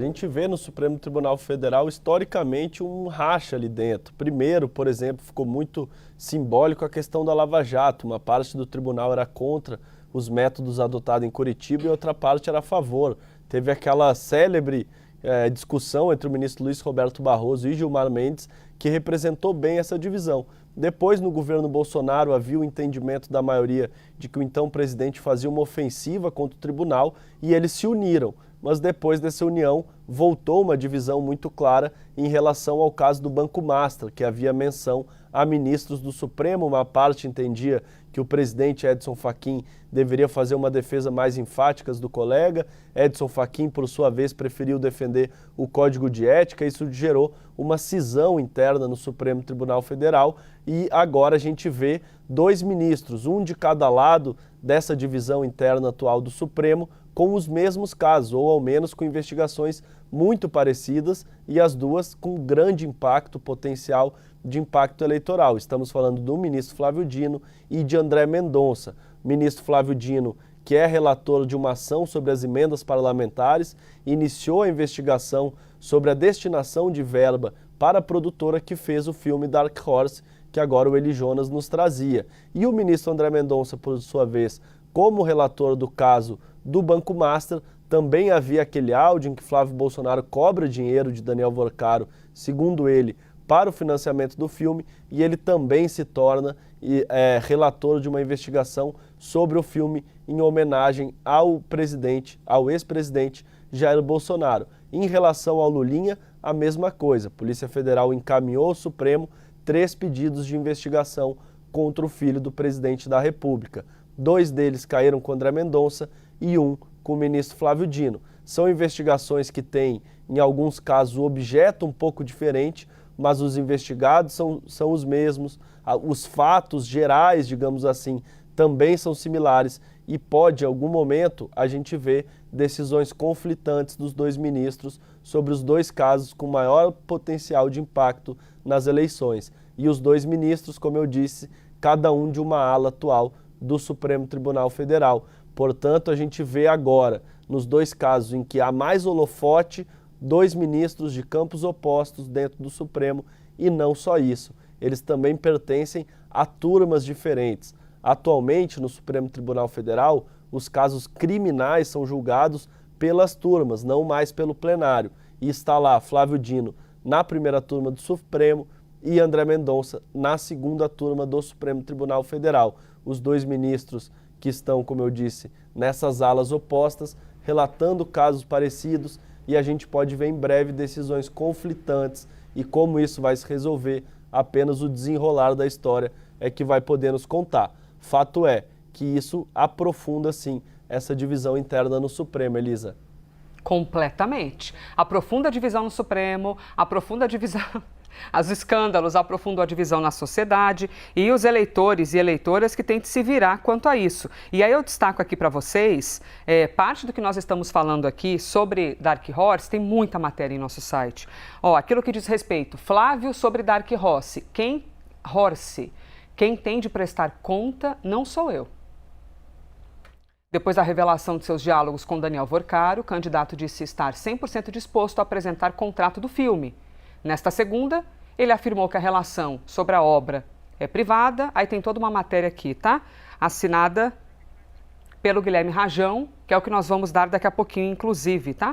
A gente vê no Supremo Tribunal Federal, historicamente, um racha ali dentro. Primeiro, por exemplo, ficou muito simbólico a questão da Lava Jato. Uma parte do tribunal era contra os métodos adotados em Curitiba e outra parte era a favor. Teve aquela célebre discussão entre o ministro Luiz Roberto Barroso e Gilmar Mendes, que representou bem essa divisão. Depois, no governo Bolsonaro, havia o entendimento da maioria de que o então presidente fazia uma ofensiva contra o tribunal e eles se uniram. Mas depois dessa união, voltou uma divisão muito clara em relação ao caso do Banco Master, que havia menção a ministros do Supremo. Uma parte entendia que o presidente Edson Fachin deveria fazer uma defesa mais enfática do colega. Edson Fachin, por sua vez, preferiu defender o Código de Ética. Isso gerou uma cisão interna no Supremo Tribunal Federal e agora a gente vê dois ministros, um de cada lado dessa divisão interna atual do Supremo, com os mesmos casos, ou ao menos com investigações muito parecidas e as duas com grande impacto, potencial de impacto eleitoral. Estamos falando do ministro Flávio Dino e de André Mendonça. O ministro Flávio Dino, que é relator de uma ação sobre as emendas parlamentares, iniciou a investigação sobre a destinação de verba para a produtora que fez o filme Dark Horse, que agora o Eli Jonas nos trazia. E o ministro André Mendonça, por sua vez, como relator do caso do Banco Master, também havia aquele áudio em que Flávio Bolsonaro cobra dinheiro de Daniel Vorcaro, segundo ele, para o financiamento do filme, e ele também se torna relator de uma investigação sobre o filme em homenagem ao ex-presidente Jair Bolsonaro. Em relação ao Lulinha, a mesma coisa. A Polícia Federal encaminhou ao Supremo 3 pedidos de investigação contra o filho do presidente da República. 2 deles caíram com André Mendonça e 1 com o ministro Flávio Dino. São investigações que têm, em alguns casos, o objeto um pouco diferente, mas os investigados são os mesmos, os fatos gerais, digamos assim, também são similares e pode, em algum momento, a gente ver decisões conflitantes dos 2 ministros sobre os 2 casos com maior potencial de impacto nas eleições. E os 2 ministros, como eu disse, cada um de uma ala atual do Supremo Tribunal Federal. Portanto, a gente vê agora, nos 2 casos em que há mais holofote, 2 ministros de campos opostos dentro do Supremo e não só isso. Eles também pertencem a turmas diferentes. Atualmente, no Supremo Tribunal Federal, os casos criminais são julgados pelas turmas, não mais pelo plenário. E está lá Flávio Dino na primeira turma do Supremo e André Mendonça na segunda turma do Supremo Tribunal Federal. Os 2 ministros que estão, como eu disse, nessas alas opostas, relatando casos parecidos, e a gente pode ver em breve decisões conflitantes e como isso vai se resolver, apenas o desenrolar da história é que vai poder nos contar. Fato é que isso aprofunda, sim, essa divisão interna no Supremo, Elisa. Completamente. Aprofunda a divisão no Supremo, aprofunda a divisão... Os escândalos aprofundam a divisão na sociedade e os eleitores e eleitoras que têm de se virar quanto a isso. E aí eu destaco aqui para vocês, parte do que nós estamos falando aqui sobre Dark Horse, tem muita matéria em nosso site. Aquilo que diz respeito, Flávio sobre Dark Horse, quem tem de prestar conta não sou eu. Depois da revelação de seus diálogos com Daniel Vorcaro, o candidato disse estar 100% disposto a apresentar contrato do filme. Nesta segunda, ele afirmou que a relação sobre a obra é privada. Aí tem toda uma matéria aqui, tá? Assinada pelo Guilherme Rajão, que é o que nós vamos dar daqui a pouquinho, inclusive, tá?